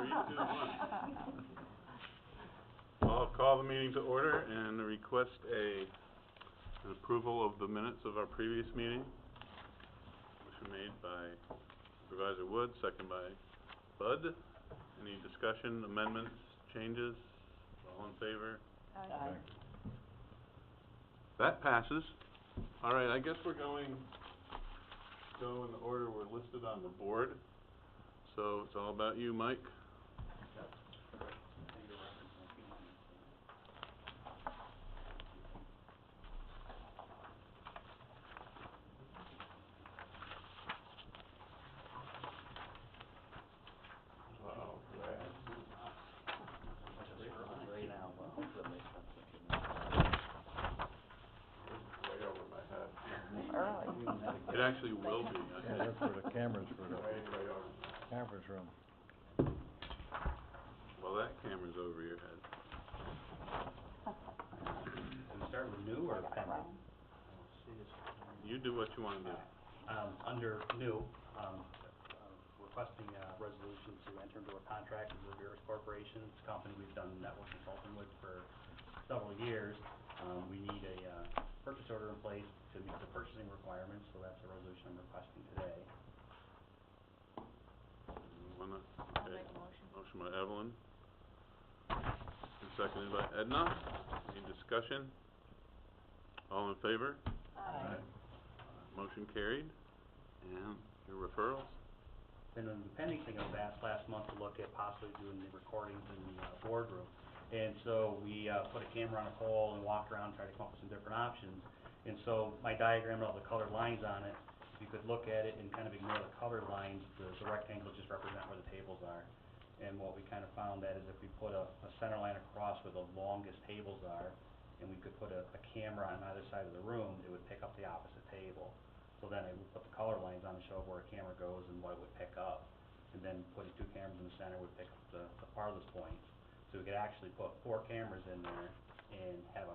3, 2, 1. I'll call the meeting to order and request an approval of the minutes of our previous meeting. Motion made by Supervisor Wood, second by Bud. Any discussion, amendments, changes? All in favor? Aye. That passes. All right, I guess we're going to go in the order we're listed on the board. So it's all about you, Mike. It actually will be. Yeah, that's for the cameras, for the conference room. Well, that camera's over your head. Can we start with new or pending? You do what you want to do. Under new, requesting a resolution to enter into a contract with Rivera's Corporation. It's a company we've done network consulting with for several years. We need a purchase order in place to meet the purchasing requirements, so that's the resolution I'm requesting today. You wanna? I'll Okay. make a motion. Motion by Evelyn. And seconded by Edna. Any discussion? All in favor? Aye. Motion carried. And your referrals? Then the pending thing I was asked last month to look at possibly doing the recordings in the boardroom. And so we put a camera on a pole and walked around, tried to come up with some different options. And so my diagram, all the colored lines on it, you could look at it and kind of ignore the colored lines. The rectangles just represent where the tables are. And what we kind of found that is if we put a center line across where the longest tables are, and we could put a camera on either side of the room, it would pick up the opposite table. So then I would put the color lines on to show where a camera goes and what it would pick up. And then putting 2 cameras in the center would pick up the farthest points. So we could actually put 4 cameras in there and have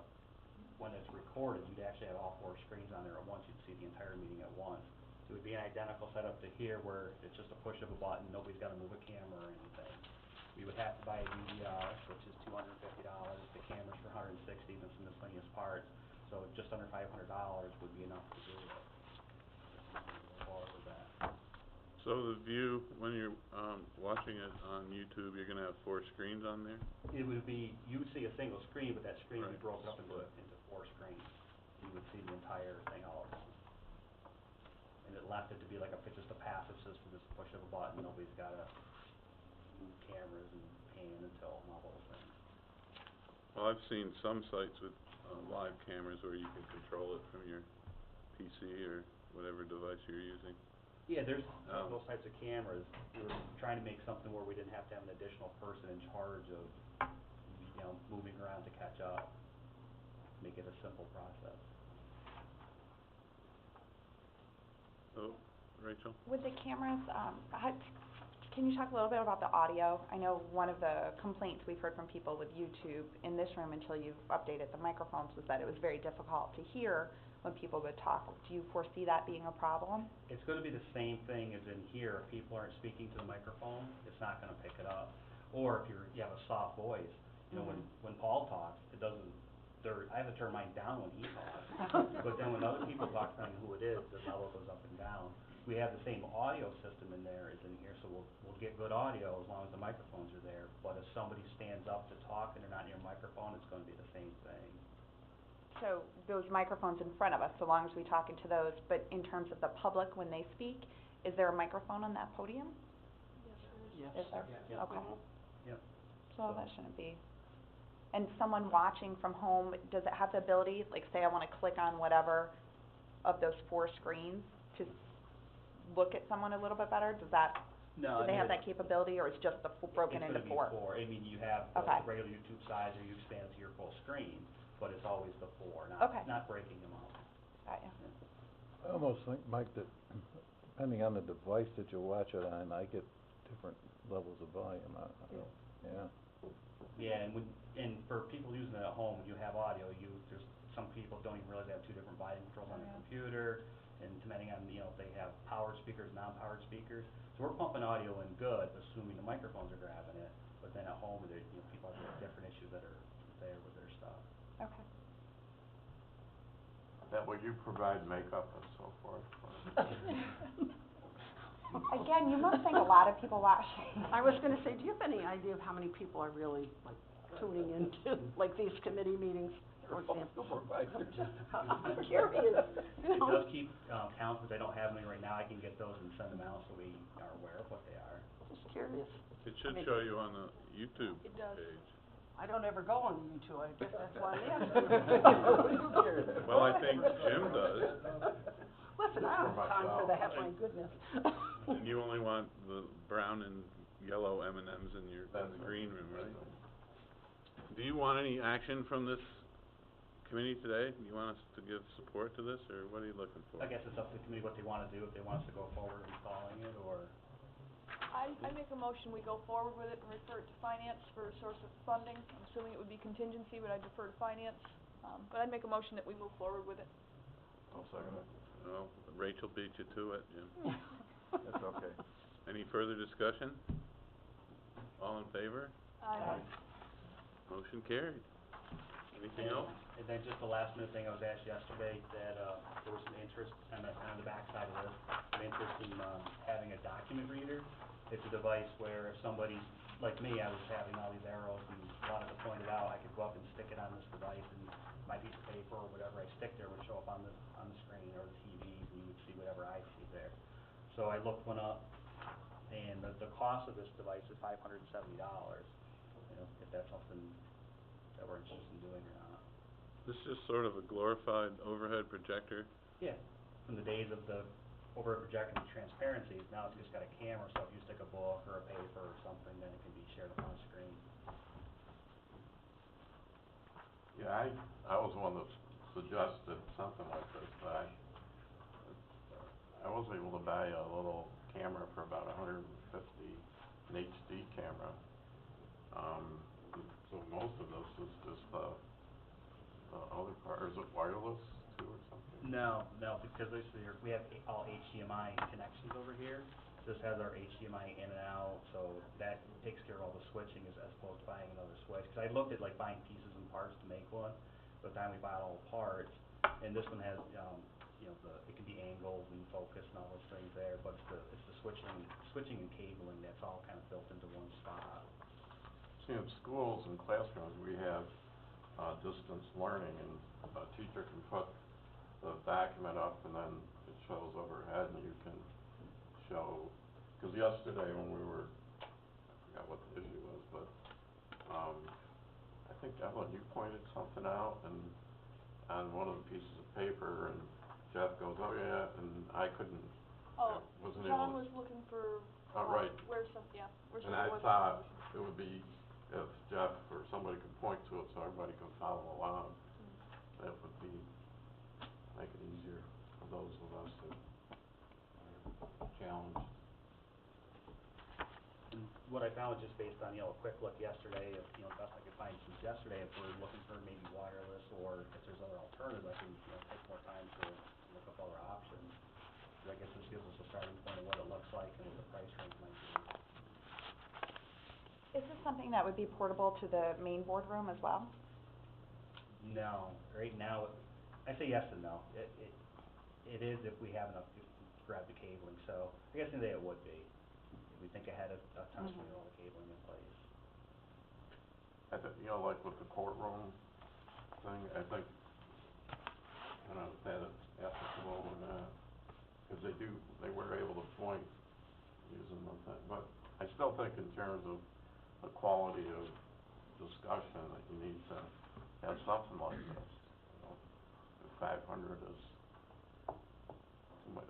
when it's recorded, you'd actually have all 4 screens on there at once. You'd see the entire meeting at once. So it would be an identical setup to here where it's just a push of a button, nobody's got to move a camera or anything. We would have to buy a DVR, which is $250, the camera's for $160, and some miscellaneous parts. So just under $500 would be enough to do it. With that. So the view, when you're watching it on YouTube, you're going to have 4 screens on there? It would be, you would see a single screen, but that screen would be Right. broken up into 4 screens. You would see the entire thing all at once. And it left it to be like just a passive system, just a push of a button. Nobody's got to move cameras and pan and tilt and all those things. Well, I've seen some sites with live cameras where you can control it from your PC or whatever device you're using. Yeah, there's those types of cameras. We were trying to make something where we didn't have to have an additional person in charge of, moving around to catch up. Make it a simple process. So, Rachel? With the cameras, can you talk a little bit about the audio? I know one of the complaints we've heard from people with YouTube in this room until you've updated the microphones was that it was very difficult to hear when people would talk. Do you foresee that being a problem? It's going to be the same thing as in here. If people aren't speaking to the microphone, it's not going to pick it up. Or if you have a soft voice, when Paul talks, it doesn't. I have to turn mine down when he talks. But then when other people talk, depending on who it is, the level goes up and down. We have the same audio system in there as in here, so we'll get good audio as long as the microphones are there. But if somebody stands up to talk and they're not near a microphone, it's going to be the same thing. So those microphones in front of us, so long as we talk into those, but in terms of the public when they speak, is there a microphone on that podium? Yes. Is there? Yeah. Okay. Yep. So that shouldn't be. And someone watching from home, does it have the ability, like say I want to click on whatever of those 4 screens to look at someone a little bit better? Does that, No, do they have that capability, or it's just broken into 4? It's going to be 4. I mean, you have the Okay. regular YouTube size, or you expand it to your full screen, but it's always the 4, not breaking them up. Got you. I almost think, Mike, that depending on the device that you watch it on, I get different levels of volume. Yeah. Yeah, and for people using it at home, when you have audio, there's some people don't even realize they have 2 different volume controls on their computer. and depending on, you know, if they have powered speakers, non-powered speakers. So we're pumping audio in good, assuming the microphones are grabbing it, but then at home, there, you know, people have different issues that are there with their stuff. Okay. That way you provide makeup and so forth. Again, you must think a lot of people watching. I was gonna say, do you have any idea of how many people are really, like, tuning into, like, these committee meetings, for example? I'm curious, you It know? does keep, counts, but I don't have them right now. I can get those and send them out so we are aware of what they are. Just curious. It should Maybe. show you on the YouTube It does. page. I don't ever go on YouTube, I guess that's why I'm asking. Well, I think Jim does. Listen, I don't have time for that, my goodness. And you only want the brown and yellow M&Ms in your, in the green room, right? Do you want any action from this committee today? Do you want us to give support to this, or what are you looking for? I guess it's up to the committee what they wanna do, if they want us to go forward installing it, or, I make a motion, we go forward with it and refer it to finance for a source of funding. I'm assuming it would be contingency, but I defer to finance. But I'd make a motion that we move forward with it. I'll second it. Well, Rachel beat you to it, Jim. That's okay. Any further discussion? All in favor? Aye. Motion carried. Anything else? and then just the last minute thing, I was asked yesterday that, there was some interest on the backside of this, some interest in, having a document reader. It's a device where if somebody's, like me, I was having all these arrows and wanted to point it out, I could go up and stick it on this device, and my piece of paper or whatever I stick there would show up on the screen or the TV, and you would see whatever I see there. So I looked one up, and the cost of this device is $570, you know, if that's something that we're interested in doing or not. This is sort of a glorified overhead projector. Yeah, from the days of the overhead projector with transparencies, now it's just got a camera, so if you stick a book or a paper or something, then it can be shared up on the screen. Yeah, I was the one that suggested something like this, but I was able to buy a little camera for about $150, an HD camera. So most of this is just the other part, or is it wireless too or something? No, because this is, we have all HDMI connections over here. This has our HDMI in and out, so that takes care of all the switching as opposed to buying another switch. Cause I looked at like buying pieces and parts to make one, by the time we bought all the parts, and this one has, you know, it can be angled and focus and all those things there, but it's the switching and cabling that's all kind of built into one spot. See, in schools and classrooms, we have distance learning, and a teacher can put the document up and then it shows overhead and you can show, because yesterday when we were, I forgot what the issue was, but, I think, Evelyn, you pointed something out and on one of the pieces of paper, and Jeff goes, oh yeah, and I couldn't, Oh, wasn't able to. John was looking for, Oh, right. where's some, where's And some I was. thought it would be if Jeff or somebody could point to it so everybody can follow along, that would be, make it easier for those of us that are challenged. And what I found was just based on, you know, a quick look yesterday, if, you know, best I could find since yesterday, if we're looking for maybe wireless or if there's other alternatives, I can, you know, take more time to look up other options. But I guess this gives us a starting point of what it looks like and what the price range might be. Is this something that would be portable to the main boardroom as well? No, right now, I say yes and no. It is if we have enough to grab the cabling, so I guess today it would be. If we think ahead of time, we have all the cabling in place. I think, you know, like with the courtroom thing, I think, I don't know if that is applicable or not, because they were able to point using the thing, but I still think in terms of the quality of discussion, that you need to have something like this, you know, if 500 is,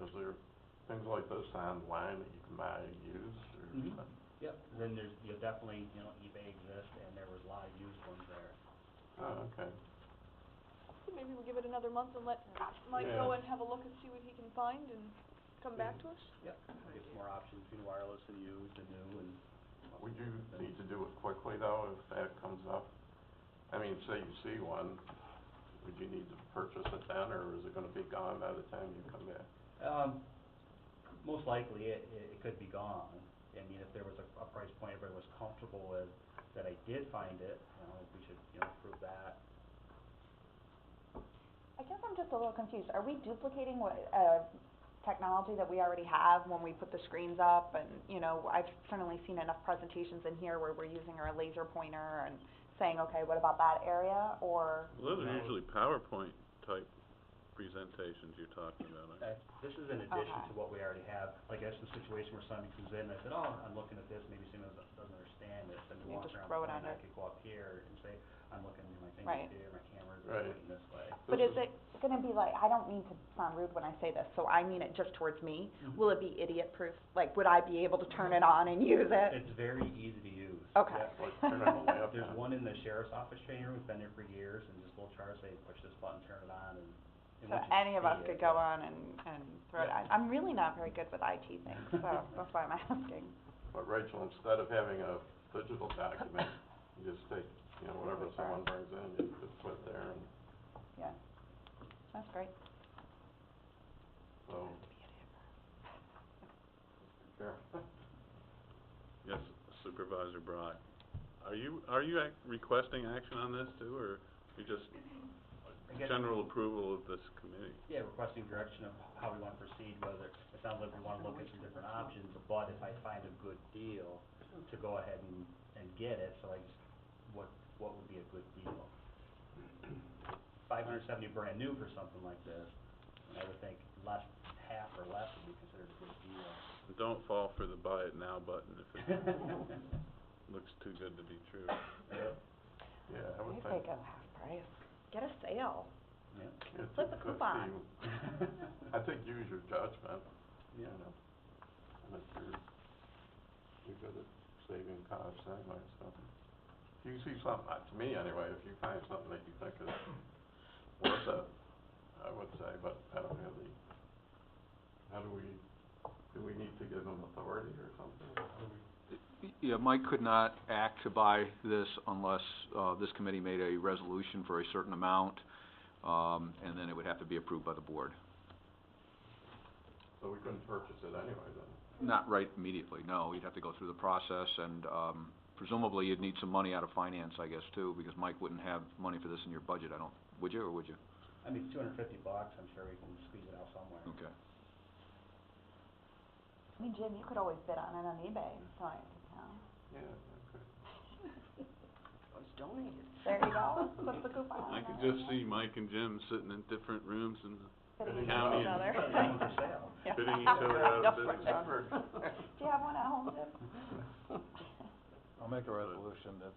is there things like this online that you can buy used, or? Yep, and then there's, you know, definitely, you know, eBay exists, and there was a lot of used ones there. Oh, okay. Maybe we'll give it another month and let Mike Yeah. go and have a look and see what he can find and come back to us. Yep. Get some more options between wireless and used and new and. Would you need to do it quickly though, if that comes up? I mean, say you see one, would you need to purchase it then, or is it gonna be gone by the time you come back? Most likely, it could be gone. I mean, if there was a price point everybody was comfortable with, that I did find it, we should, approve that. I guess I'm just a little confused. Are we duplicating what, technology that we already have when we put the screens up? And, I've certainly seen enough presentations in here where we're using our laser pointer and saying, okay, what about that area, or? Well, those are usually PowerPoint type presentations you're talking about. This is in addition Okay. to what we already have. Like, that's the situation where somebody comes in, and I said, oh, I'm looking at this, maybe someone doesn't understand it, then You walk just around throw it the point, under. I could go up here and say, I'm looking at my Right. fingers here, my camera's Right. pointing this way. But is it gonna be like, I don't mean to sound rude when I say this, so I mean it just towards me. Mhm. Will it be idiot-proof? Like, would I be able to turn it on and use it? It's very easy to use. Okay. Yeah. Like turn on the lamp There's on. one in the sheriff's office training room, it's been there for years, and just little charts say, push this button, turn it on, and So once you any of see us it, could go yeah. on and throw it. Yeah. I'm really not very good with IT things, so that's why I'm asking. But Rachel, instead of having a digital document, you just take, whatever someone brings in, you just put there, and Yeah, that's great. so. Sure. Yes, Supervisor Brock. Are you requesting action on this too, or you just I guess- general approval of this committee? Yeah, requesting direction of how we wanna proceed, whether, it sounds like we wanna look at some different options, but if I find a good deal, to go ahead and get it, so what would be a good deal? $570 brand new for something like this, and I would think half or less would be considered a good deal. Don't fall for the buy it now button if it looks too good to be true. Yeah, I would I'd think. say go half price. Get a sale. Yeah. it's Flip a good coupon. to- I think use your judgment, Yeah. and if you're good at saving costs anyway, so. If you see something, to me anyway, if you find something that you think is worth it, I would say, but I don't have do we need to give them authority or something? How do we? Yeah, Mike could not act to buy this unless, this committee made a resolution for a certain amount, and then it would have to be approved by the board. So we couldn't purchase it anyway then? Not right immediately, no, you'd have to go through the process, and, presumably you'd need some money out of finance, I guess, too, because Mike wouldn't have money for this in your budget, would you, or would you? I mean, $250, I'm sure we can squeeze it out somewhere. Okay. I mean, Jim, you could always bid on it on eBay, so Yeah, okay. Always donated. there you go, put the coupon on I could there. just see Mike and Jim sitting in different rooms and Bidding County each and- other. That one's for sale. Yeah. bidding each other out Go of for it. business. Do you have one at home, Jim? I'll make a resolution that,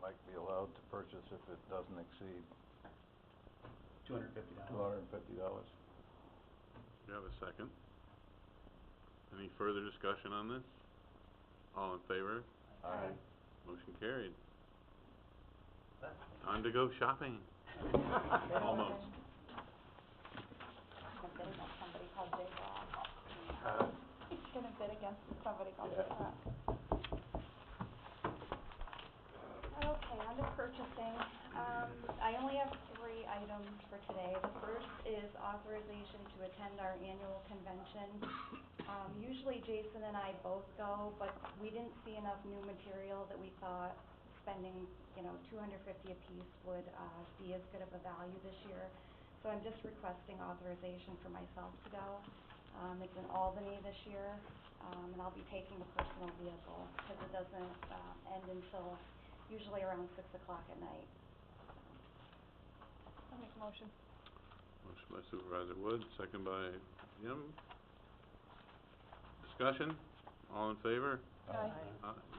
Mike be allowed to purchase if it doesn't exceed $250. $250. Do you have a second? Any further discussion on this? All in favor? Aye. Motion carried. Time to go shopping. Almost. Gonna bid against somebody called Jay Rock. Huh? He's gonna bid against somebody called Yeah. Jay Rock. Okay, on to purchasing. I only have 3 items for today. The first is authorization to attend our annual convention. Usually Jason and I both go, but we didn't see enough new material that we thought spending, $250 apiece would, be as good of a value this year. So I'm just requesting authorization for myself to go. It's in Albany this year, and I'll be taking a personal vehicle, because it doesn't, end until usually around 6 o'clock at night. I'll make a motion. Motion by Supervisor Wood, second by Jim. Discussion? All in favor? Aye.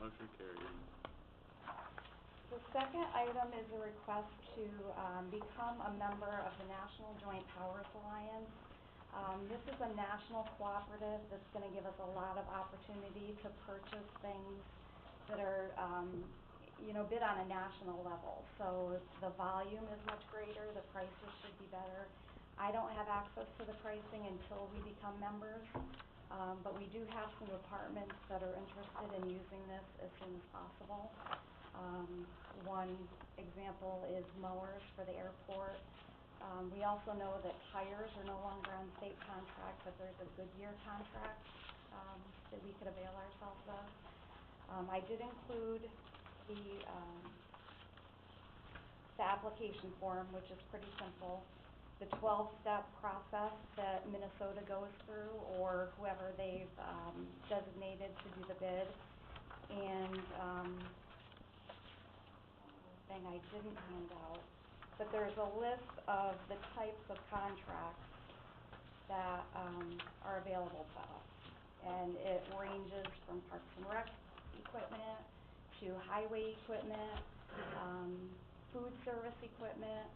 Motion carried. The second item is a request to, become a member of the National Joint Powers Alliance. This is a national cooperative that's gonna give us a lot of opportunity to purchase things that are, bid on a national level. So the volume is much greater, the prices should be better. I don't have access to the pricing until we become members, but we do have some departments that are interested in using this as soon as possible. One example is mowers for the airport. We also know that tires are no longer on state contract, but there's a Goodyear contract, that we could avail ourselves of. I did include the application form, which is pretty simple. The 12-step process that Minnesota goes through, or whoever they've designated to do the bid. And thing I didn't hand out, but there's a list of the types of contracts that are available to us. And it ranges from Parks and Rec equipment to highway equipment, food service equipment.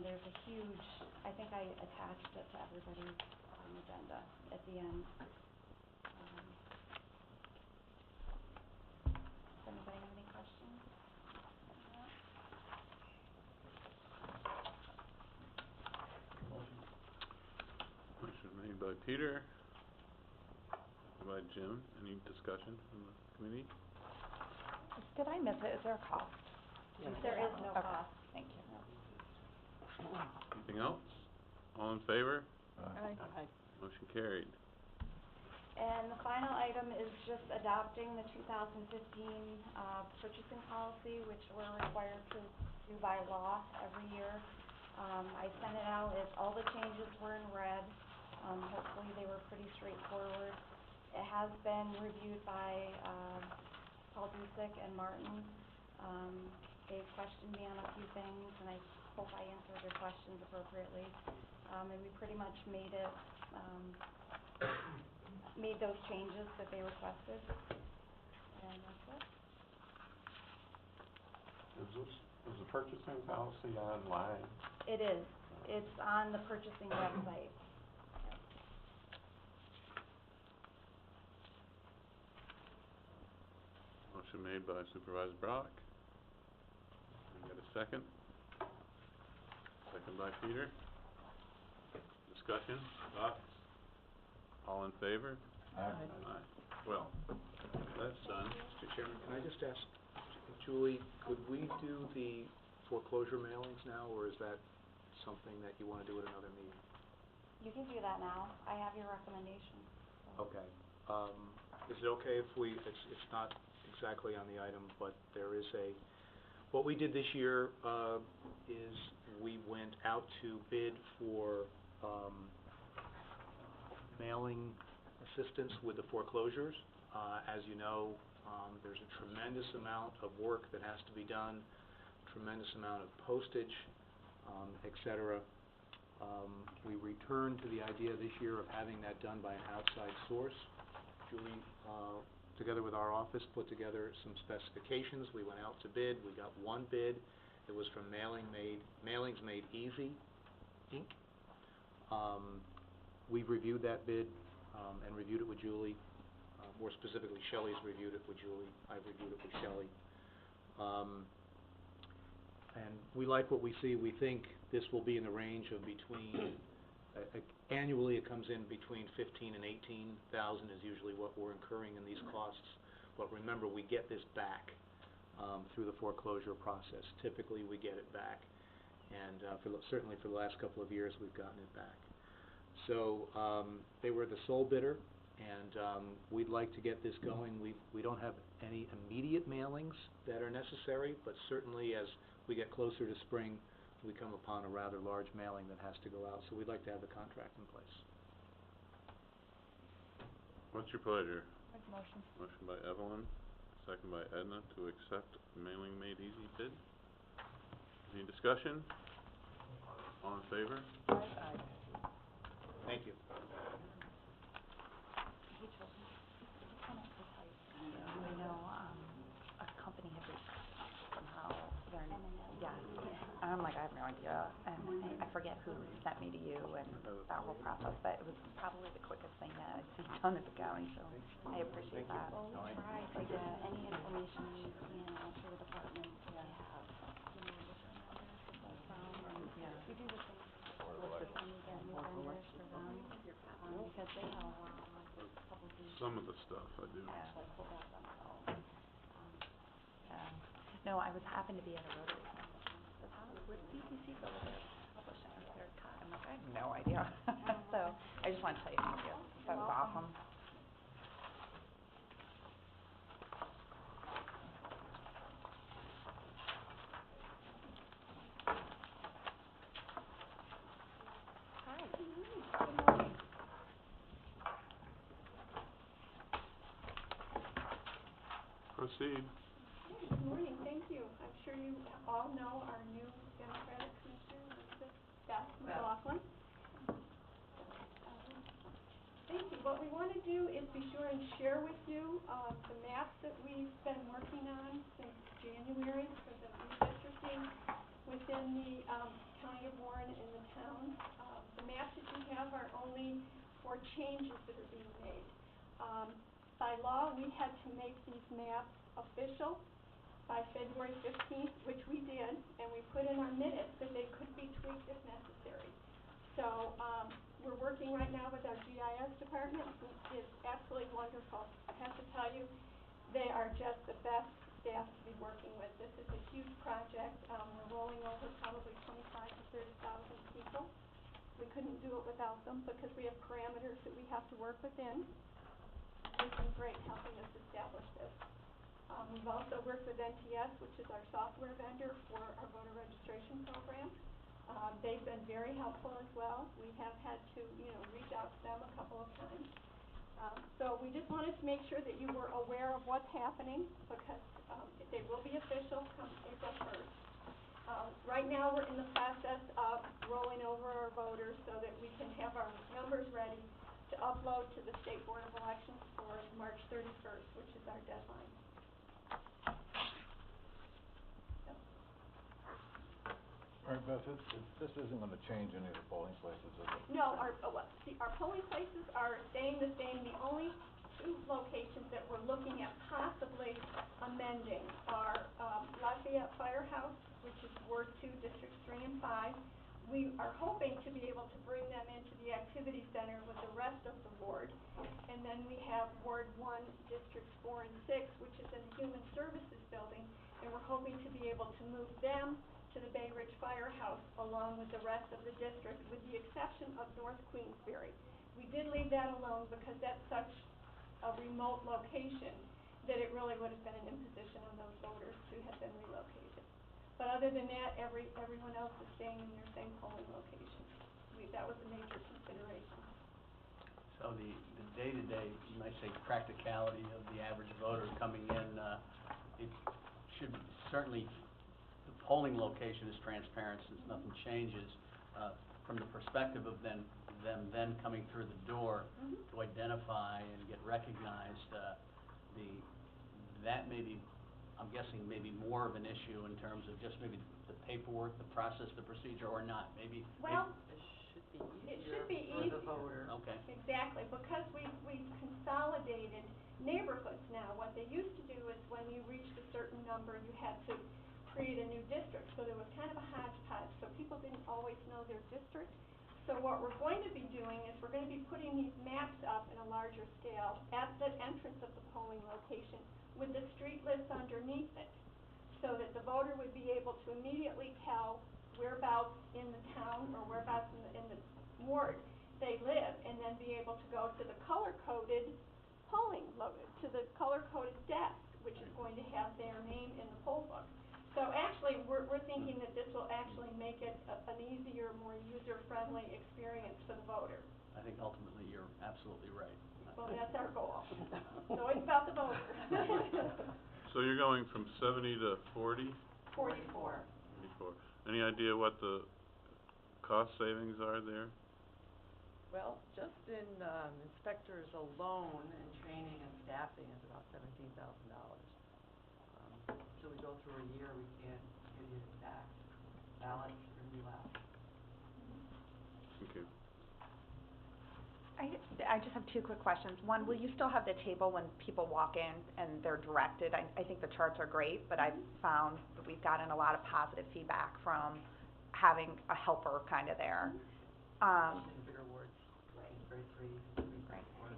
There's a huge, I think I attached it to everybody's agenda at the end. Does anybody have any questions? Motion made by Peter, by Jim. Any discussion from the committee? Did I miss it? Is there a cost? There is no Okay. cost. Thank you. Anything else? All in favor? Aye. Motion carried. And the final item is just adopting the 2015 purchasing policy, which we're required to do by law every year. I sent it out, all the changes were in red. Hopefully they were pretty straightforward. It has been reviewed by Paul Dusick and Martin. They questioned me on a few things, and I hope I answered their questions appropriately. And we pretty much made it, made those changes that they requested. And that's it. Is the purchasing policy online? It is. It's on the purchasing website. Motion made by Supervisor Brock. Can I get a second? Second by Peter. Discussion, thoughts? All in favor? Aye. Well, that's done. Mr. Chairman, can I just ask, Julie, could we do the foreclosure mailings now, or is that something that you want to do at another meeting? You can do that now. I have your recommendation. So. Okay. Is it okay if we, it's not exactly on the item, but there is what we did this year is we went out to bid for mailing assistance with the foreclosures. As you know, there's a tremendous amount of work that has to be done, tremendous amount of postage, et cetera. We returned to the idea this year of having that done by an outside source. Julie, together with our office, put together some specifications. We went out to bid. We got one bid. It was from Mailings Made Easy, Inc. We've reviewed that bid and reviewed it with Julie. More specifically, Shelley's reviewed it with Julie. I've reviewed it with Shelley. And we like what we see. We think this will be in the range of between, annually it comes in between 15 and 18,000 is usually what we're incurring in these costs. But remember, we get this back through the foreclosure process. Typically, we get it back. And certainly for the last couple of years, we've gotten it back. So they were the sole bidder, and we'd like to get this going. We don't have any immediate mailings that are necessary, but certainly as we get closer to spring, we come upon a rather large mailing that has to go out. So we'd like to have the contract in place. What's your pleasure? Make a motion. Motion by Evelyn, second by Edna to accept Mailing Made Easy bid. Any discussion? All in favor? Aye. Thank you. Hey, children, I wanted to tell you, I know, a company had reached somehow, yeah, I'm like, I have no idea, and I forget who sent me to you and that whole process, but it was probably the quickest thing that I'd seen done at the county, so I appreciate that. Well, we try to get any information we can out to the department to have, different vendors to pull from, and we do the same when we get new vendors for them, because they have a lot of publications Some of the stuff I do. actually pulled up themselves. Yeah. No, I was happened to be at a Rotary Club. Says, how, where did DCC go with their publishing or their time? I'm like, I have no idea. So, I just wanted to tell you thank you. That was awesome. Proceed. Good morning, thank you. I'm sure you all know our new Democratic Commissioner, Beth McLaughlin. Thank you. What we want to do is be sure and share with you the maps that we've been working on since January for the redistricting within the County of Warren and the towns. The maps that you have are only for changes that are being made. By law, we had to make these maps official by February 15th, which we did, and we put in our minutes that they could be tweaked if necessary. So we're working right now with our GIS department, who is absolutely wonderful. I have to tell you, they are just the best staff to be working with. This is a huge project. We're rolling over probably 25 to 30,000 people. We couldn't do it without them because we have parameters that we have to work within. They've been great helping us establish this. We've also worked with NTS, which is our software vendor for our voter registration program. They've been very helpful as well. We have had to, reach out to them a couple of times. So we just wanted to make sure that you were aware of what's happening because they will be official come April 1st. Right now we're in the process of rolling over our voters so that we can have our numbers ready to upload to the State Board of Elections for March 31st, which is our deadline. All right, Beth, this isn't gonna change any of the polling places, is it? No, our polling places are staying the same. The only two locations that we're looking at possibly amending are Lafayette Firehouse, which is Ward 2, Districts 3 and 5. We are hoping to be able to bring them into the activity center with the rest of the ward. And then we have Ward 1, Districts 4 and 6, which is in the Human Services Building. And we're hoping to be able to move them to the Bay Ridge Firehouse along with the rest of the district, with the exception of North Queensbury. We did leave that alone because that's such a remote location that it really would have been an imposition on those voters to have been relocated. But other than that, everyone else is staying in their same polling location. That was a major consideration. So the day-to-day, you might say practicality of the average voter coming in, it should certainly, the polling location is transparent since nothing changes. From the perspective of them then coming through the door to identify and get recognized, that may be, I'm guessing, maybe more of an issue in terms of just maybe the paperwork, the process, the procedure, or not. Well, It should be easier for the voter. Okay. Exactly, because we've consolidated neighborhoods now. What they used to do is when you reached a certain number, you had to create a new district. So there was kind of a hodgepodge, so people didn't always know their district. So what we're going to be doing is we're going to be putting these maps up in a larger scale at the entrance of the polling location with the street lists underneath it, so that the voter would be able to immediately tell whereabouts in the town or whereabouts in the ward they live, and then be able to go to the color-coded to the color-coded desk, which is going to have their name in the poll book. So actually, we're thinking that this will actually make it an easier, more user-friendly experience for the voter. I think ultimately you're absolutely right. Well, that's our goal. So it's about the voter. So you're going from 70 to 40? 44. 44. Any idea what the cost savings are there? Well, just in inspectors alone and training and staffing is about $17,000. Until we go through a year, we can't give you exact ballots are going to be left. Okay. I just have two quick questions. One, will you still have the table when people walk in and they're directed? I think the charts are great, but I've found that we've gotten a lot of positive feedback from having a helper kind of there. Especially in bigger wards, Kingsbury 3, 3, 4.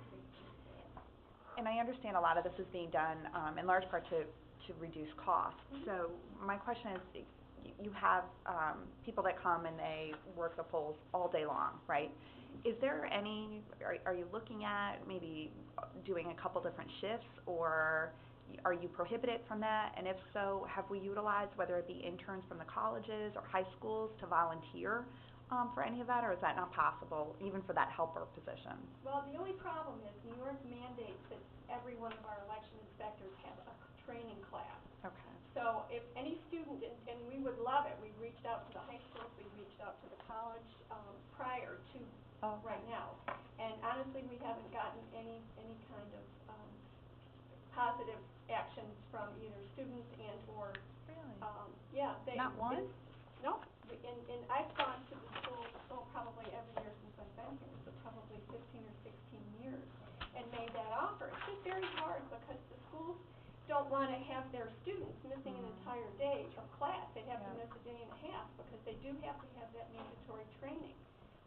and I understand a lot of this is being done, in large part to reduce costs. So my question is, you have, people that come and they work the polls all day long, right? Is there any, are you looking at maybe doing a couple different shifts, or are you prohibited from that? And if so, have we utilized, whether it be interns from the colleges or high schools, to volunteer for any of that, or is that not possible, even for that helper position? Well, the only problem is New York mandates that every one of our election inspectors have a training class. Okay. So if any student, and we would love it, we've reached out to the high schools, we've reached out to the college, prior to right now. And honestly, we haven't gotten any kind of, positive actions from either students and or, Really? yeah, they. Not one? No, and I've gone to the school, probably every year since I've been here, so probably 15 or 16 years, and made that offer. It's just very hard because the schools don't want to have their students missing an entire day of class. They'd have to miss a day and a half because they do have to have that mandatory training.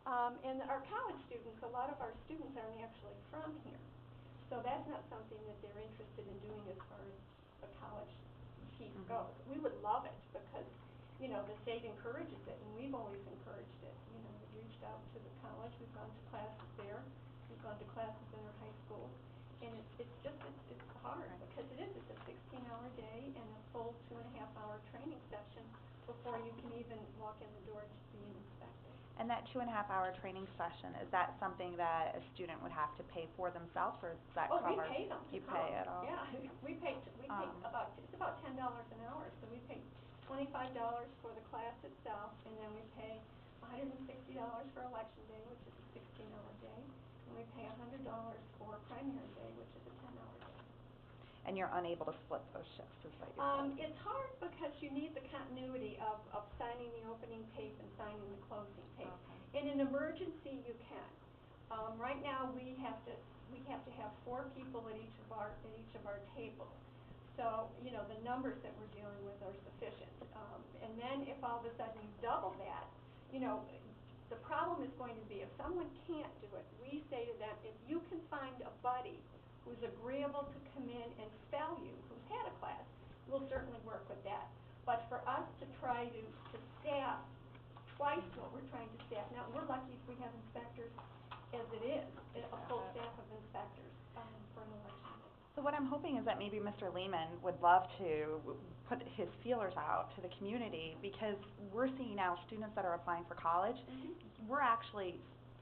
And our college students, a lot of our students aren't actually from here. So that's not something that they're interested in doing as far as the college piece goes. We would love it because, you know, the state encourages it, and we've always encouraged it. You know, we've reached out to the college, we've gone to classes there, we've gone to classes in our high schools, and it's hard because it's a 16-hour day and a full 2.5-hour training session before you can even walk in the door to be an inspector. And that 2.5-hour training session, is that something that a student would have to pay for themselves, or is that covered? Oh, we pay them to You come. pay it all? Yeah, we pay it's about $10 an hour, so we pay $25 for the class itself, and then we pay $160 for election day, which is a 16-hour day, and we pay $100 for primary day, which is a 10-hour day. And you're unable to split those shifts, is what you're saying? It's hard because you need the continuity of signing the opening tape and signing the closing tape. Okay. In an emergency, you can. Right now, we have to have 4 people at each of our tables. So, you know, the numbers that we're dealing with are sufficient. And then if all of a sudden you double that, you know, the problem is going to be if someone can't do it, we say to them, if you can find a buddy who's agreeable to come in and spell you, who's had a class, we'll certainly work with that. But for us to try to staff twice what we're trying to staff, now we're lucky if we have inspectors as it is, a full staff of inspectors for an election day. So what I'm hoping is that maybe Mr. Lehman would love to put his feelers out to the community, because we're seeing now students that are applying for college, we're actually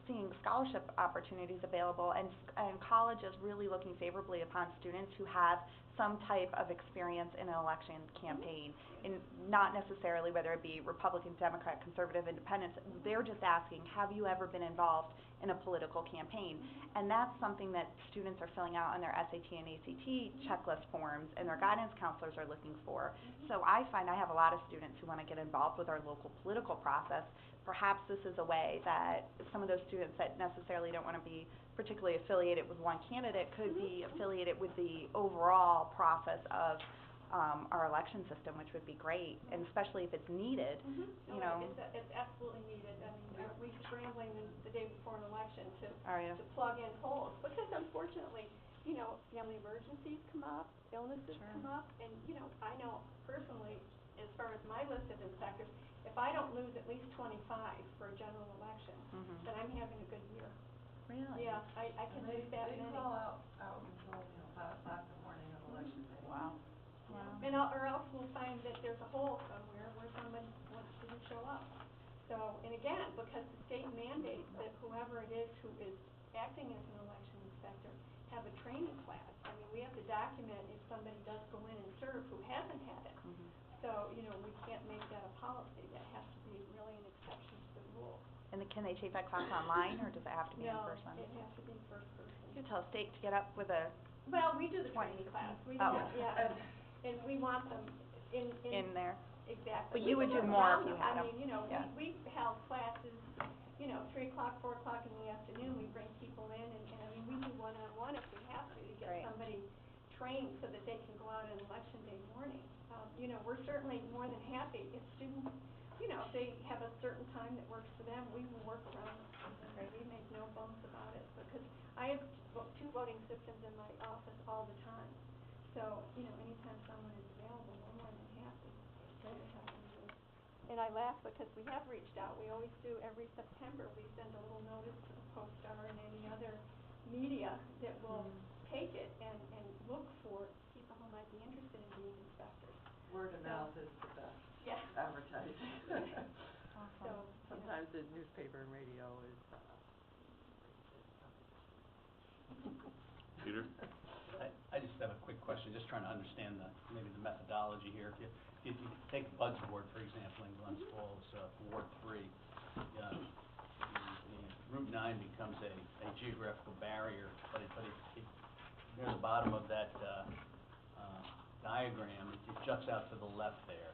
seeing scholarship opportunities available, and college is really looking favorably upon students who have some type of experience in an election campaign, and not necessarily whether it be Republican, Democrat, Conservative, Independent. They're just asking, have you ever been involved in a political campaign? And that's something that students are filling out on their SAT and ACT checklist forms, and their guidance counselors are looking for. So I find I have a lot of students who want to get involved with our local political process. Perhaps this is a way that some of those students that necessarily don't want to be particularly affiliated with one candidate could be affiliated with the overall process of our election system, which would be great, and especially if it's needed, you know. It's absolutely needed. I mean, we're scrambling the day before an election to plug in holes, because unfortunately, you know, family emergencies come up, illnesses come up, and, you know, I know personally, as far as my list of inspectors, if I don't lose at least 25 for a general election, then I'm having a good year. Really? Yeah, I can lose that many. They call out until, you know, 5 o'clock in the morning of election day. Wow. And or else we'll find that there's a hole somewhere where someone didn't show up. So, and again, because the state mandates that whoever it is who is acting as an election inspector have a training class. I mean, we have to document if somebody does go in and serve who hasn't had it. So, you know, we can't make that a policy. That has to be really an exception to the rule. And can they take that class online, or does it have to be in person? No, it has to be first person. You tell a state to get up with a... Well, we do the training class. We do that, yeah. And we want them in there. Exactly. But you would do more if you had them. I mean, you know, we held classes, you know, 3 o'clock, 4 o'clock in the afternoon. We bring people in, and I mean, we do one-on-one if we have to get somebody trained so that they can go out on election day morning. You know, we're certainly more than happy if students, you know, if they have a certain time that works for them, we will work around it. We make no bones about it, because I have two voting systems in my office all the time. So, you know, anytime someone is available, we're more than happy to have them do it. And I laugh because we have reached out. We always do every September. We send a little notice to the Post-Star and any other media that will take it and look for people who might be interested in being inspectors. Word of mouth is the best Yeah. advertising. So, Sometimes the newspaper and radio is, Peter? I just have a quick question, just trying to understand maybe the methodology here. If you take Bud's Ward, for example, in Glens Falls, Ward 3, the Route 9 becomes a geographical barrier, but near the bottom of that diagram, it juts out to the left there.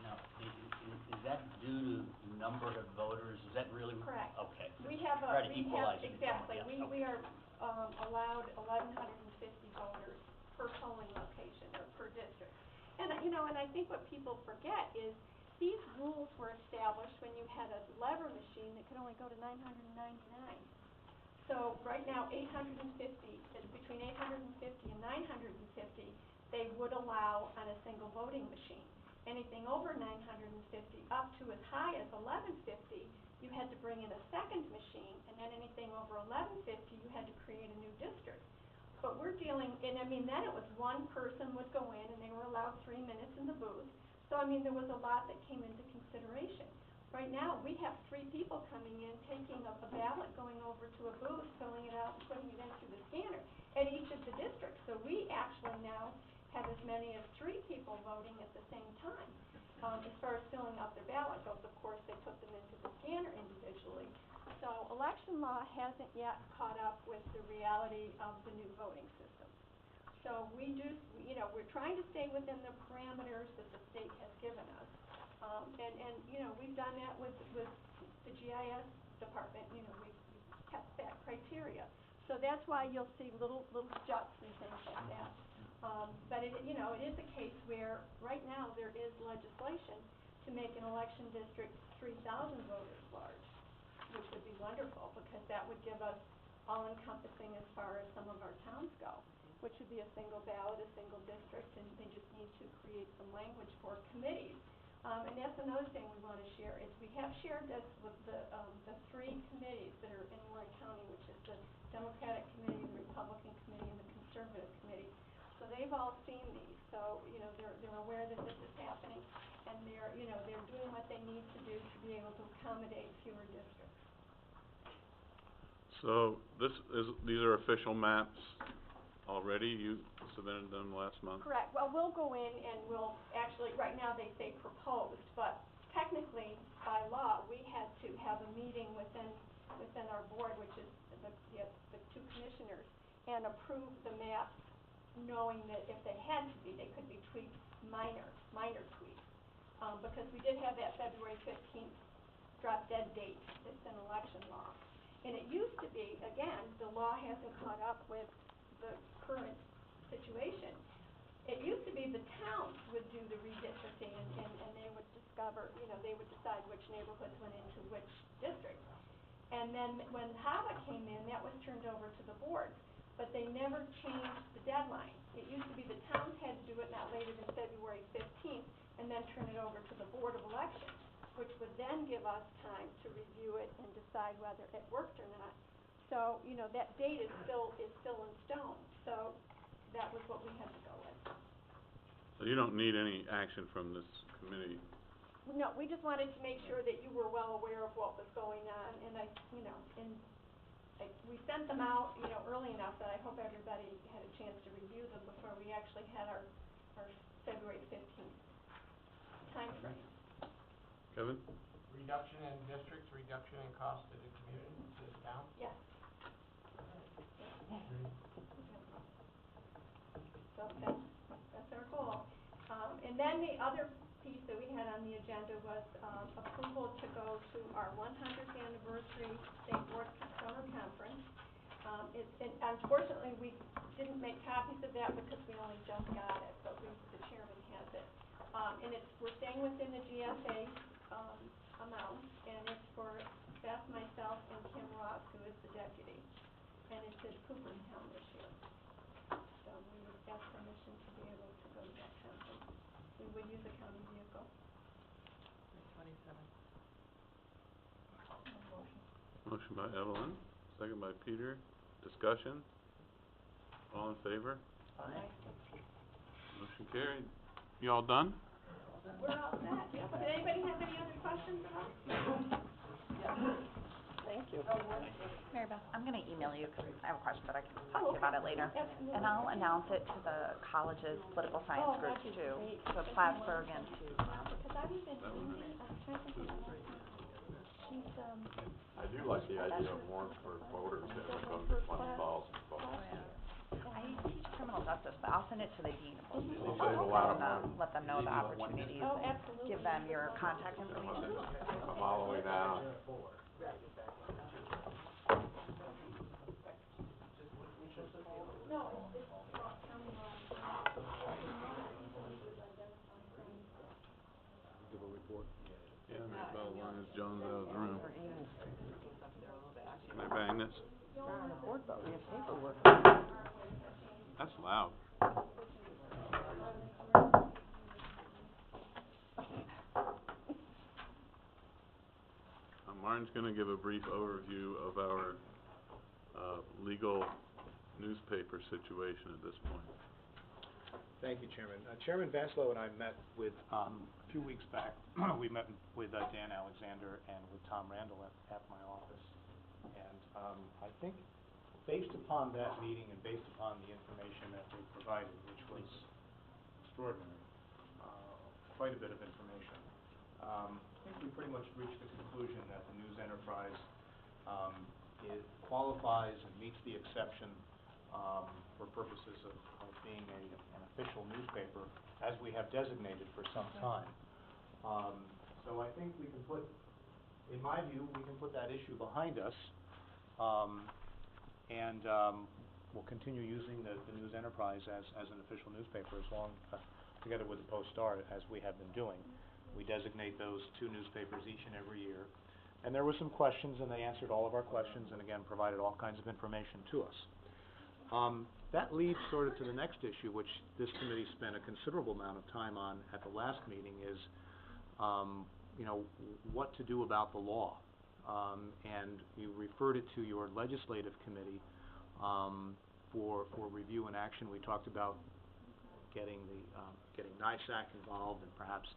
Now, is that due to the number of voters? Is that really? Correct. Okay. We have Try to equalize it. exactly, Yeah, we are allowed 1,150 voters per polling location or per district. And, you know, and I think what people forget is these rules were established when you had a lever machine that could only go to 999. So right now, 850, between 850 and 950, they would allow on a single voting machine. Anything over 950, up to as high as 1150, you had to bring in a second machine, and then anything over 1150, you had to create a new district. But we're dealing, and I mean, then it was one person would go in, and they were allowed 3 minutes in the booth. So, I mean, there was a lot that came into consideration. Right now, we have 3 people coming in, taking a ballot, going over to a booth, filling it out, and putting it in through the scanner at each of the districts. So we actually now have as many as 3 people voting at the same time. As far as filling out their ballot goes, of course, they put them into the scanner individually. So election law hasn't yet caught up with the reality of the new voting system. So we do, you know, we're trying to stay within the parameters that the state has given us. And you know, we've done that with the GIS department, you know, we've kept that criteria. So that's why you'll see little juts and things like that. But it, you know, it is a case where right now there is legislation to make an election district 3,000 voters large, which would be wonderful because that would give us all-encompassing as far as some of our towns go, which would be a single ballot, a single district, and they just need to create some language for committees. And that's another thing we want to share is we have shared this with the 3 committees that are in Lorraine County, which is the Democratic Committee, the Republican Committee, and the Conservative Committee. So they've all seen these, so, you know, they're aware that this is happening, and they're, you know, they're doing what they need to do to be able to accommodate fewer districts. So these are official maps already? You submitted them last month? Correct. Well, we'll go in and we'll actually, right now they say proposed, but technically, by law, we had to have a meeting within our board, which is the 2 commissioners, and approve the maps, knowing that if they had to be, they could be tweaked, minor tweaks. Because we did have that February 15th drop dead date that's in election law. And it used to be, again, the law hasn't caught up with the current situation. It used to be the towns would do the redistricting and they would discover, you know, they would decide which neighborhoods went into which district. And then when HAVA came in, that was turned over to the boards, but they never changed the deadline. It used to be the towns had to do it not later than February 15th and then turn it over to the Board of Elections, which would then give us time to review it and decide whether it worked or not. So, you know, that date is still in stone. So that was what we had to go with. So you don't need any action from this committee? No, we just wanted to make sure that you were well aware of what was going on, and we sent them out, you know, early enough that I hope everybody had a chance to review them before we actually had our February 15th timeframe. Kevin? Reduction in districts, reduction in cost to the community, to the town? Yes. So that's our goal. And then the other piece that we had on the agenda was approval to go to our 100th anniversary State Board Summer Conference. And unfortunately, we didn't make copies of that because we only just got it, but the chairman has it. And we're staying within the GSA amount, and it's for Beth, myself, and Kim Ross, who is the deputy. And it's to Cooperstown this year. So we would ask permission to be able to go to that conference. We would use a county vehicle. The 27th. Motion by Evelyn, second by Peter. Discussion? All in favor? Motion carried. You all done? We're all set, yep. Did anybody have any other questions at all? Thank you. Mary Beth, I'm gonna email you, 'cause I have a question, but I can talk to Oh, you about okay. it later. Absolutely. And I'll announce it to the college's political Oh, science groups that'd be too, great. to That'd be Plattsburgh and wonderful. to, Because I've even, Amy, I'm trying to think of her last name. She's, I do like the idea of Warrensburg voters that would go to 20,000 votes. I teach criminal justice, but I'll send it to the dean of both schools. Save a lot of and, money. let them know the opportunities Oh, and absolutely. give them your contact information. Come all the way down. no, it's county law. Give a report. Yeah, Mary Bell, as long as John's out of the room. Or Ian's stuff there a little bit. Can I bang this? We're on the board, but we have paperwork. That's loud. Martin's gonna give a brief overview of our, legal newspaper situation at this point. Thank you, Chairman. Chairman Vaslow and I met with, a few weeks back, we met with Dan Alexander and with Tom Randall at my office. And I think based upon that meeting and based upon the information that they provided, which was extraordinary, quite a bit of information, I think we pretty much reached the conclusion that the news enterprise it qualifies and meets the exception for purposes of being an official newspaper, as we have designated for some time. So I think we can put, in my view, we can put that issue behind us, and we'll continue using the news enterprise as an official newspaper as long, together with the Post-Star, as we have been doing. We designate those two newspapers each and every year. And there were some questions, and they answered all of our questions, and again, provided all kinds of information to us. That leads sort of to the next issue, which this committee spent a considerable amount of time on at the last meeting, is, what to do about the law. And you referred it to your legislative committee for review and action. We talked about getting NISAC involved and perhaps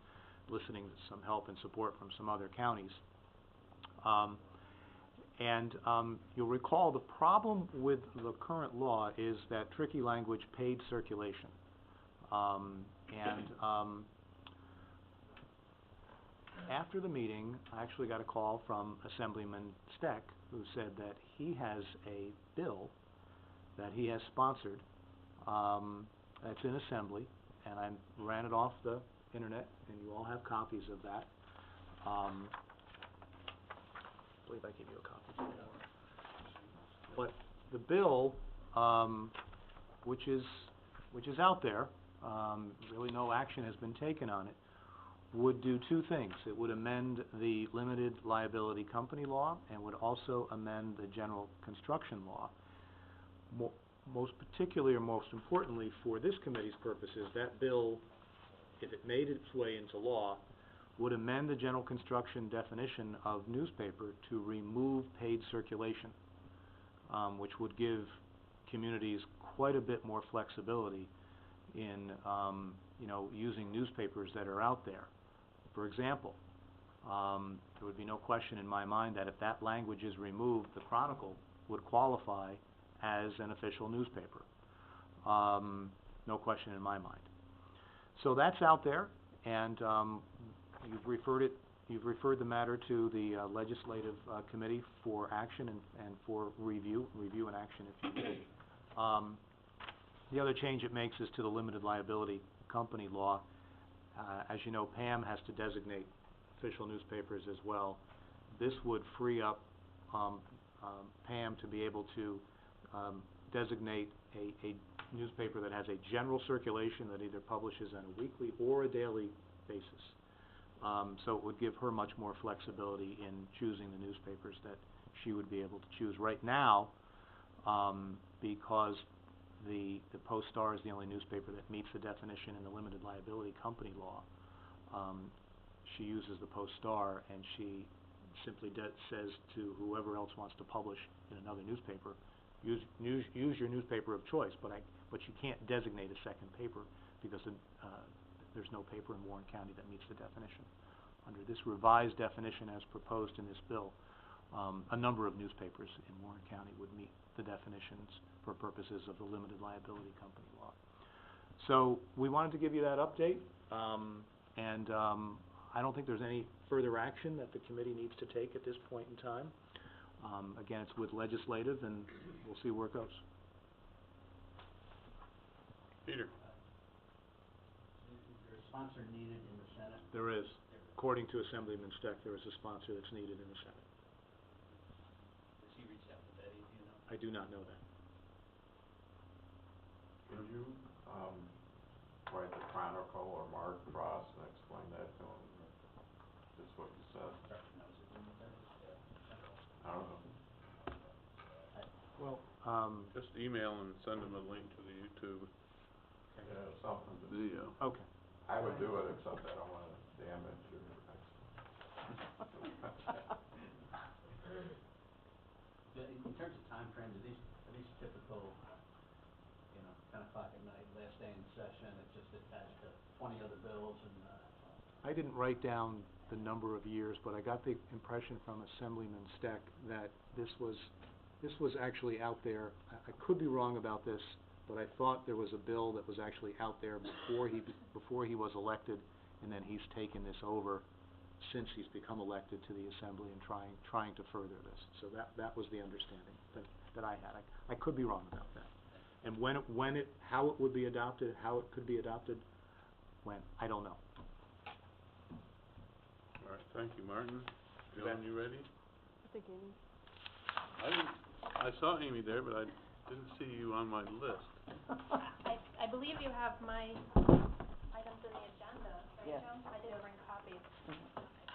listening to some help and support from some other counties. You'll recall the problem with the current law is that tricky language, paid circulation. After the meeting, I actually got a call from Assemblyman Steck, who said that he has a bill that he has sponsored, that's in Assembly, and I ran it off the internet, and you all have copies of that. I believe I gave you a copy before. But the bill, which is out there, really no action has been taken on it, would do two things. It would amend the limited liability company law and would also amend the general construction law. Most particularly, or most importantly for this committee's purposes, that bill, if it made its way into law, would amend the general construction definition of newspaper to remove paid circulation, which would give communities quite a bit more flexibility in, using newspapers that are out there. For example, there would be no question in my mind that if that language is removed, the Chronicle would qualify as an official newspaper. No question in my mind. So that's out there, and you've referred the matter to the legislative committee for action and for review and action, if you will. The other change it makes is to the limited liability company law. As you know, Pam has to designate official newspapers as well. This would free up Pam to be able to designate a newspaper that has a general circulation that either publishes on a weekly or a daily basis. So it would give her much more flexibility in choosing the newspapers that she would be able to choose. Right now, because the Post-Star is the only newspaper that meets the definition in the limited liability company law. She uses the Post-Star, and she simply says to whoever else wants to publish in another newspaper, use your newspaper of choice, but you can't designate a second paper because there's no paper in Warren County that meets the definition. Under this revised definition as proposed in this bill, a number of newspapers in Warren County would meet the definitions for purposes of the limited liability company law. So we wanted to give you that update, and I don't think there's any further action that the committee needs to take at this point in time. Again, it's with legislative, and we'll see where it goes. Peter? Is there a sponsor needed in the Senate? There is. According to Assemblyman Steck, there is a sponsor that's needed in the Senate. Has he reached out to Betty, do you know? I do not know that. Can you, write the Chronicle or Mark Frost and explain that to him? Just what you said. I don't know. Well, Just email and send them a link to the YouTube Yeah, something to. video. okay. I would do it, except I don't wanna damage your In terms of time frames, are these typical, 10 o'clock at night, last day in session, it's just attached to 20 other bills and, I didn't write down the number of years, but I got the impression from Assemblyman Steck that this was actually out there. I could be wrong about this, but I thought there was a bill that was actually out there before he was elected, and then he's taken this over since he's become elected to the Assembly and trying to further this. So that was the understanding that I had. I could be wrong about that. And how it would be adopted, how it could be adopted, I don't know. All right, thank you, Martin. You Ellen, bet. you ready? I think Amy. I saw Amy there, but I didn't see you on my list. I believe you have my items in the agenda, right, Yes. Joan? I didn't bring copies.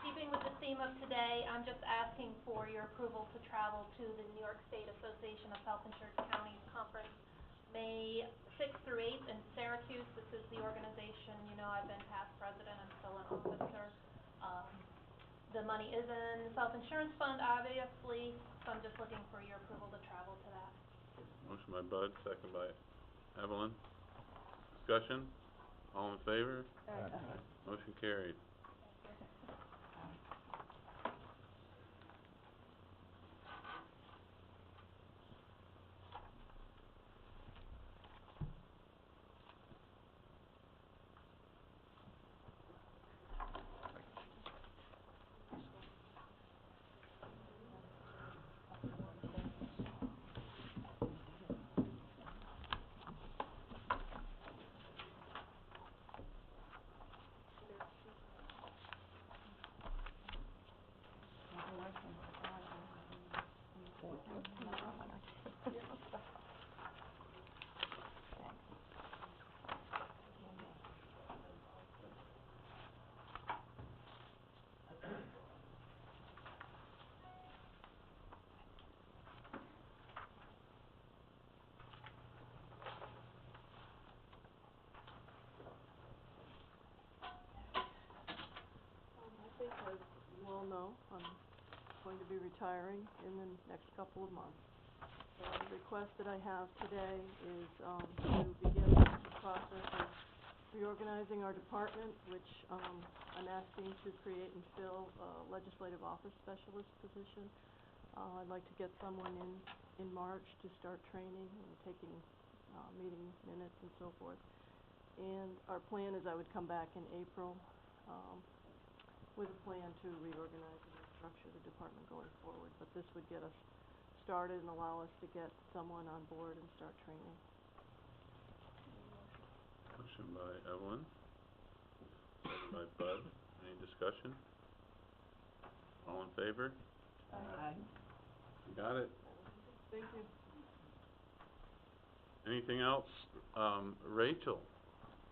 Keeping with the theme of today, I'm just asking for your approval to travel to the New York State Association of Self-Insured Counties Conference, May 6th through 8th in Syracuse. This is the organization, I've been past president and still an officer. The money is in the self-insurance fund, obviously, so I'm just looking for your approval to travel to that. Motion by Bud, second by Evelyn. Discussion? All in favor? Motion carried. I think, as you all know, I'm going to be retiring in the next couple of months. So the request that I have today is to begin the process of reorganizing our department, which I'm asking to create and fill a legislative office specialist position. I'd like to get someone in March to start training and taking meeting minutes and so forth. And our plan is I would come back in April with a plan to reorganize and restructure the department going forward. But this would get us started and allow us to get someone on board and start training. Motion by Evelyn, second by Bud. Any discussion? All in favor? Aye. You got it. Thank you. Anything else? Rachel?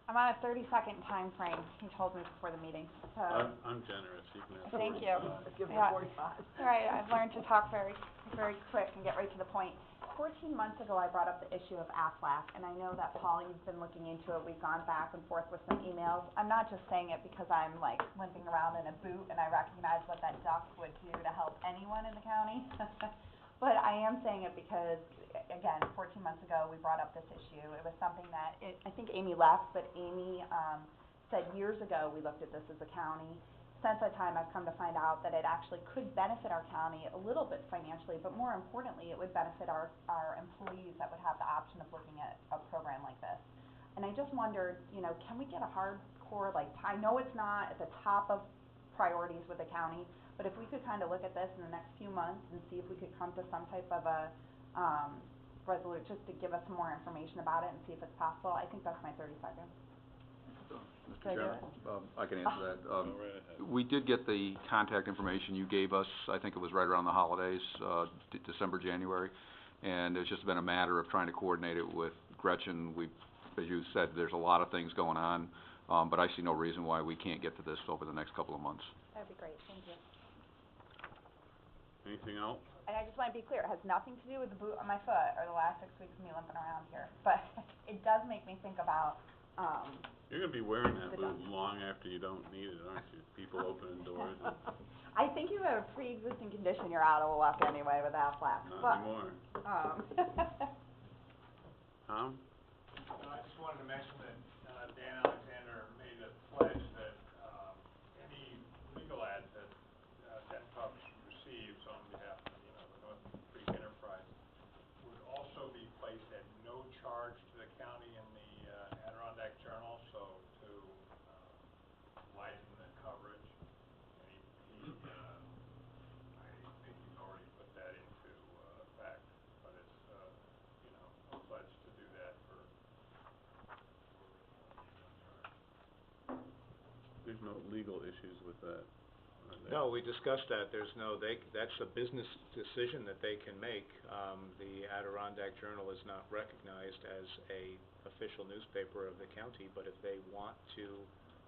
I'm on a 30-second time frame, he told me before the meeting, so. I'm generous, you can have Thank you. 45. Give me Yeah. 45. All right, I've learned to talk very, very quick and get right to the point. 14 months ago, I brought up the issue of Aflac, and I know that, Paul, you've been looking into it. We've gone back and forth with some emails. I'm not just saying it because I'm, like, limping around in a boot and I recognize what that duck would do to help anyone in the county. But I am saying it because, again, 14 months ago, we brought up this issue. It was something that, I think Amy left, but Amy said years ago we looked at this as a county. Since that time, I've come to find out that it actually could benefit our county a little bit financially, but more importantly, it would benefit our employees that would have the option of looking at a program like this. And I just wondered, you know, can we get a hardcore, like, I know it's not at the top of priorities with the county, but if we could kind of look at this in the next few months and see if we could come to some type of a resolution, just to give us some more information about it and see if it's possible, I think that's my 30 seconds. Mr. Chairman, I can answer that. Go right ahead. We did get the contact information you gave us, I think it was right around the holidays, December, January, and it's just been a matter of trying to coordinate it with Gretchen. As you said, there's a lot of things going on, but I see no reason why we can't get to this over the next couple of months. That'd be great, thank you. Anything else? And I just want to be clear, it has nothing to do with the boot on my foot or the last 6 weeks of me limping around here, but it does make me think about, You're gonna be wearing that the boot duck. long after you don't need it, aren't you? People opening doors and, I think you have a pre-existing condition you're out of luck anyway with Aflac, not but, anymore. Tom? I just wanted to mention that, Dan Alexander made a pledge that, any legal ads that, Denpub receives on behalf of, the North Creek Enterprise would also be placed at no charge to the county in the, Adirondack Journal, so to, lighten the coverage. And I think he's already put that into, effect, but it's, a pledge to do that for There's no legal issues with that, are there? No, we discussed that. There's no, that's a business decision that they can make. The Adirondack Journal is not recognized as a official newspaper of the county, but if they want to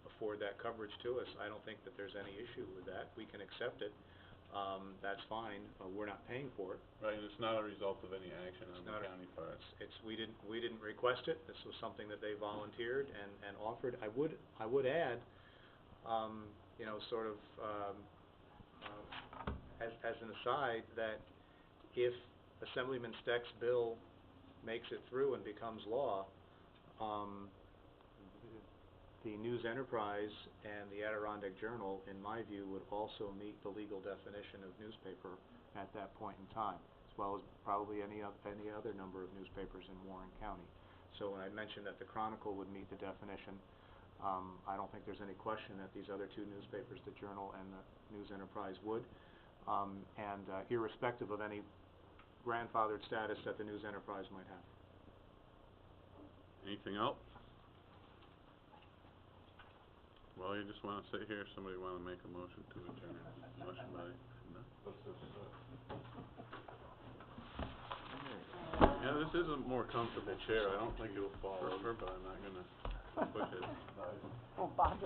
afford that coverage to us, I don't think that there's any issue with that. We can accept it. That's fine. We're not paying for it. Right, and it's not a result of any action on It's the not a- county part. We didn't request it. This was something that they volunteered and offered. I would add, sort of, as an aside, that if Assemblyman Steck's bill makes it through and becomes law, the News Enterprise and the Adirondack Journal, in my view, would also meet the legal definition of newspaper at that point in time, as well as probably any other number of newspapers in Warren County. So when I mentioned that the Chronicle would meet the definition, I don't think there's any question that these other two newspapers, the Journal and the News Enterprise, would. And irrespective of any grandfathered status that the News Enterprise might have. Anything else? Well, you just wanna sit here, somebody wanna make a motion to adjourn? Motion by, no? Yeah, this is a more comfortable chair, I don't think it'll fall over, but I'm not gonna push it. Oh, Bob,